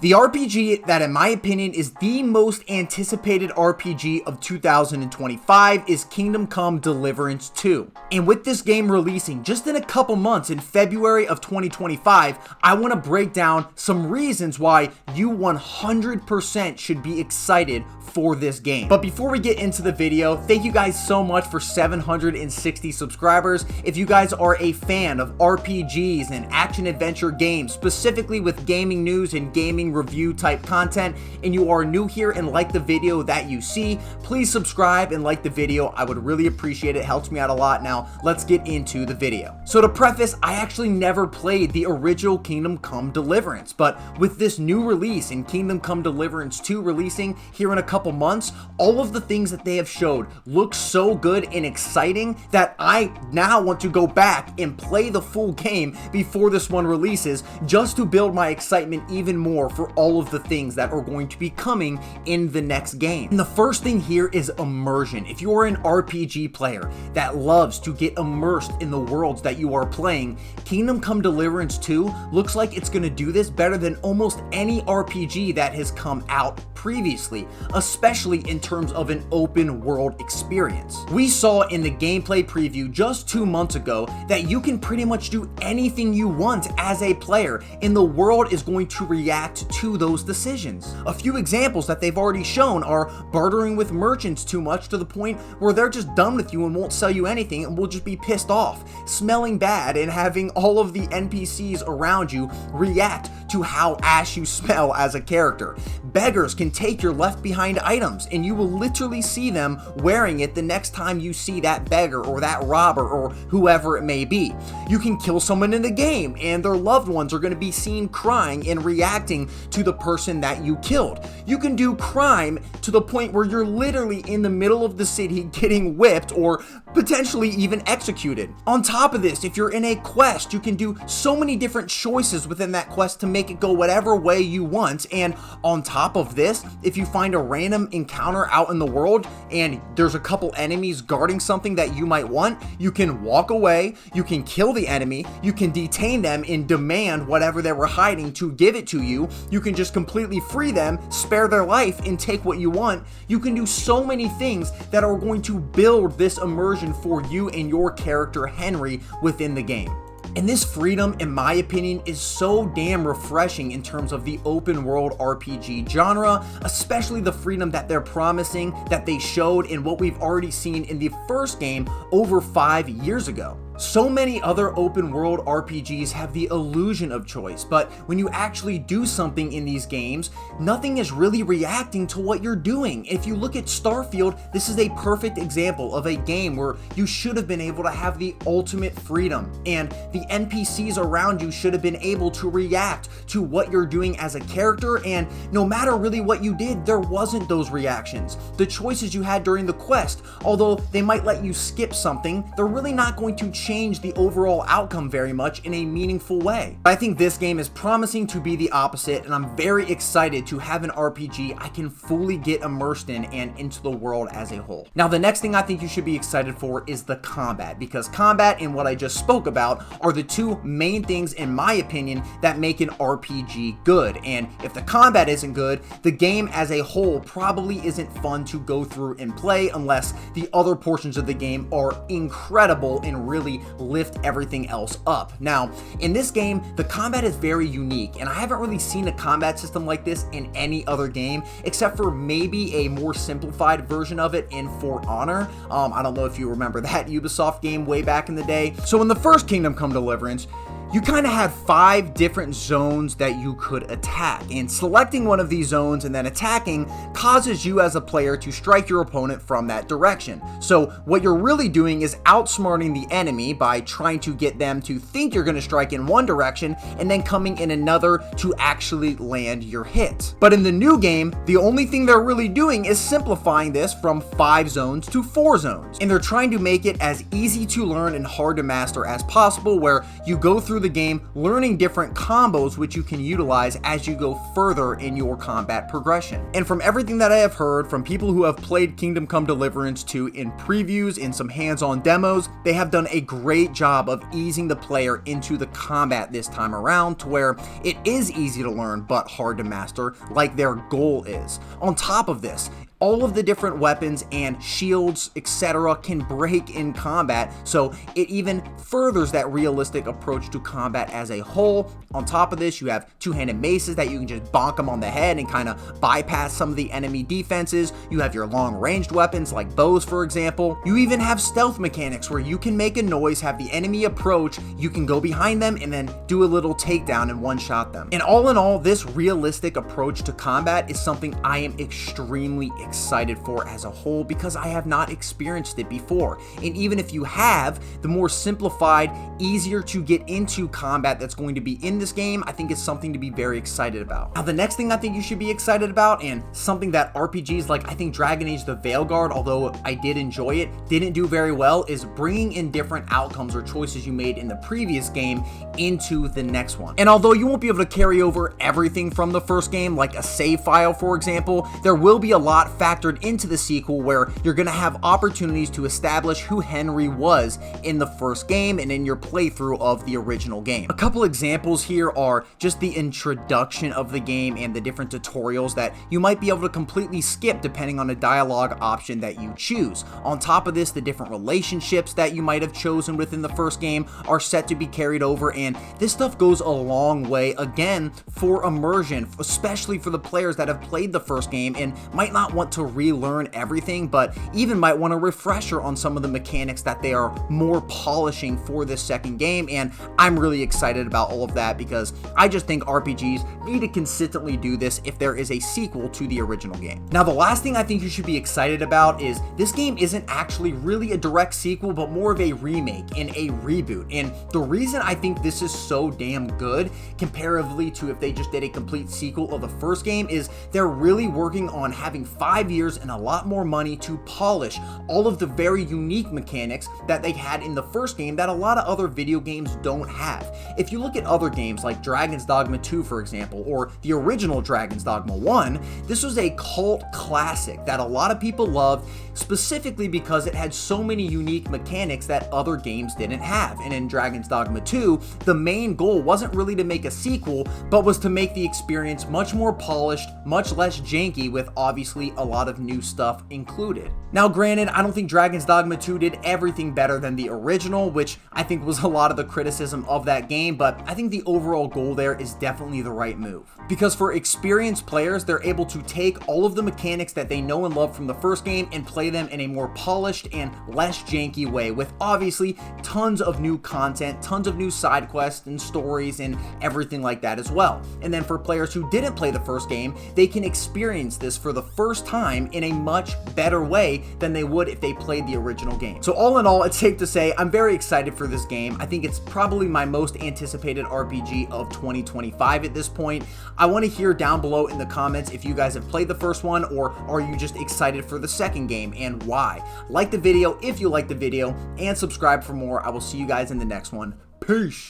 The RPG that in my opinion is the most anticipated RPG of 2025 is Kingdome Come Deliverance II. And with this game releasing just in a couple months in February of 2025, I want to break down some reasons why you 100% should be excited for this game. But before we get into the video, thank you guys so much for 760 subscribers. If you guys are a fan of RPGs and action adventure games, specifically with gaming news and gaming review type content, and you are new here and like the video that you see, please subscribe and like the video. I would really appreciate it. It helps me out a lot. Now let's get into the video. So to preface, I actually never played the original Kingdome Come Deliverance, but with this new release and Kingdome Come Deliverance 2 releasing here in a couple months, all of the things that they have showed look so good and exciting that I now want to go back and play the full game before this one releases, just to build my excitement even more for all of the things that are going to be coming in the next game. And the first thing here is immersion. If you are an RPG player that loves to get immersed in the worlds that you are playing, Kingdome Come Deliverance 2 looks like it's going to do this better than almost any RPG that has come out previously, especially in terms of an open world experience. We saw in the gameplay preview just 2 months ago that you can pretty much do anything you want as a player, and the world is going to react to those decisions. A few examples that they've already shown are bartering with merchants too much to the point where they're just done with you and won't sell you anything and will just be pissed off, smelling bad, and having all of the NPCs around you react to how ass you smell as a character. Beggars can take your left behind items and you will literally see them wearing it the next time you see that beggar or that robber or whoever it may be. You can kill someone in the game and their loved ones are going to be seen crying and reacting to the person that you killed. You can do crime to the point where you're literally in the middle of the city getting whipped or potentially even executed. On top of this, if you're in a quest, you can do so many different choices within that quest to make it go whatever way you want. And on top of this, if you find a random encounter out in the world and there's a couple enemies guarding something that you might want, you can walk away, you can kill the enemy, you can detain them and demand whatever they were hiding to give it to you. You can just completely free them, spare their life, and take what you want. You can do so many things that are going to build this immersion for you and your character Henry within the game. And this freedom, in my opinion, is so damn refreshing in terms of the open world RPG genre, especially the freedom that they're promising, that they showed in what we've already seen in the first game over 5 years ago. So many other open world RPGs have the illusion of choice, but when you actually do something in these games, nothing is really reacting to what you're doing. If you look at Starfield, this is a perfect example of a game where you should have been able to have the ultimate freedom, and the NPCs around you should have been able to react to what you're doing as a character, and no matter really what you did, there wasn't those reactions. The choices you had during the quest, although they might let you skip something, they're really not going to change the overall outcome very much in a meaningful way. I think this game is promising to be the opposite, and I'm very excited to have an RPG I can fully get immersed in and into the world as a whole. Now, the next thing I think you should be excited for is the combat, because combat and what I just spoke about are the two main things, in my opinion, that make an RPG good. And if the combat isn't good, the game as a whole probably isn't fun to go through and play unless the other portions of the game are incredible and really lift everything else up. Now, in this game, the combat is very unique, and I haven't really seen a combat system like this in any other game, except for maybe a more simplified version of it in For Honor. I don't know if you remember that Ubisoft game way back in the day. So in the first Kingdome Come Deliverance, you kind of have 5 different zones that you could attack, and selecting one of these zones and then attacking causes you as a player to strike your opponent from that direction. So what you're really doing is outsmarting the enemy by trying to get them to think you're going to strike in one direction and then coming in another to actually land your hit. But in the new game, the only thing they're really doing is simplifying this from 5 zones to 4 zones, and they're trying to make it as easy to learn and hard to master as possible, where you go through through the game, learning different combos which you can utilize as you go further in your combat progression. And from everything that I have heard from people who have played Kingdome Come Deliverance II in previews, in some hands-on demos, they have done a great job of easing the player into the combat this time around to where it is easy to learn but hard to master, like their goal is. On top of this, all of the different weapons and shields, etc. can break in combat, so it even furthers that realistic approach to combat as a whole. On top of this, you have two-handed maces that you can just bonk them on the head and kind of bypass some of the enemy defenses. You have your long-ranged weapons like bows, for example. You even have stealth mechanics where you can make a noise, have the enemy approach, you can go behind them and then do a little takedown and one-shot them. And all in all, this realistic approach to combat is something I am extremely excited for as a whole because I have not experienced it before. And even if you have, the more simplified, easier to get into combat that's going to be in this game, I think is something to be very excited about. Now, the next thing I think you should be excited about, and something that RPGs like I think Dragon Age the Veilguard, although I did enjoy it, didn't do very well, is bringing in different outcomes or choices you made in the previous game into the next one. And although you won't be able to carry over everything from the first game, like a save file, for example, there will be a lot factored into the sequel where you're going to have opportunities to establish who Henry was in the first game and in your playthrough of the original game. A couple examples here are just the introduction of the game and the different tutorials that you might be able to completely skip depending on a dialogue option that you choose. On top of this, the different relationships that you might have chosen within the first game are set to be carried over, and this stuff goes a long way again for immersion, especially for the players that have played the first game and might not want to relearn everything, but even might want a refresher on some of the mechanics that they are more polishing for this second game. And I'm really excited about all of that because I just think RPGs need to consistently do this if there is a sequel to the original game. Now, the last thing I think you should be excited about is this game isn't actually really a direct sequel, but more of a remake and a reboot. And the reason I think this is so damn good comparatively to if they just did a complete sequel of the first game is they're really working on having 5 years and a lot more money to polish all of the very unique mechanics that they had in the first game that a lot of other video games don't have. If you look at other games like Dragon's Dogma 2, for example, or the original Dragon's Dogma 1, this was a cult classic that a lot of people loved, specifically because it had so many unique mechanics that other games didn't have. And in Dragon's Dogma 2, the main goal wasn't really to make a sequel, but was to make the experience much more polished, much less janky, with obviously a lot of new stuff included. Now, granted, I don't think Dragon's Dogma 2 did everything better than the original, which I think was a lot of the criticism of that game, but I think the overall goal there is definitely the right move. Because for experienced players, they're able to take all of the mechanics that they know and love from the first game and play them in a more polished and less janky way, with obviously tons of new content, tons of new side quests and stories and everything like that as well. And then for players who didn't play the first game, they can experience this for the first time in a much better way than they would if they played the original game. So all in all, it's safe to say I'm very excited for this game. I think it's probably my most anticipated RPG of 2025 at this point. I want to hear down below in the comments if you guys have played the first one, or are you just excited for the second game and why. Like the video if you like the video, and subscribe for more. I will see you guys in the next one. Peace.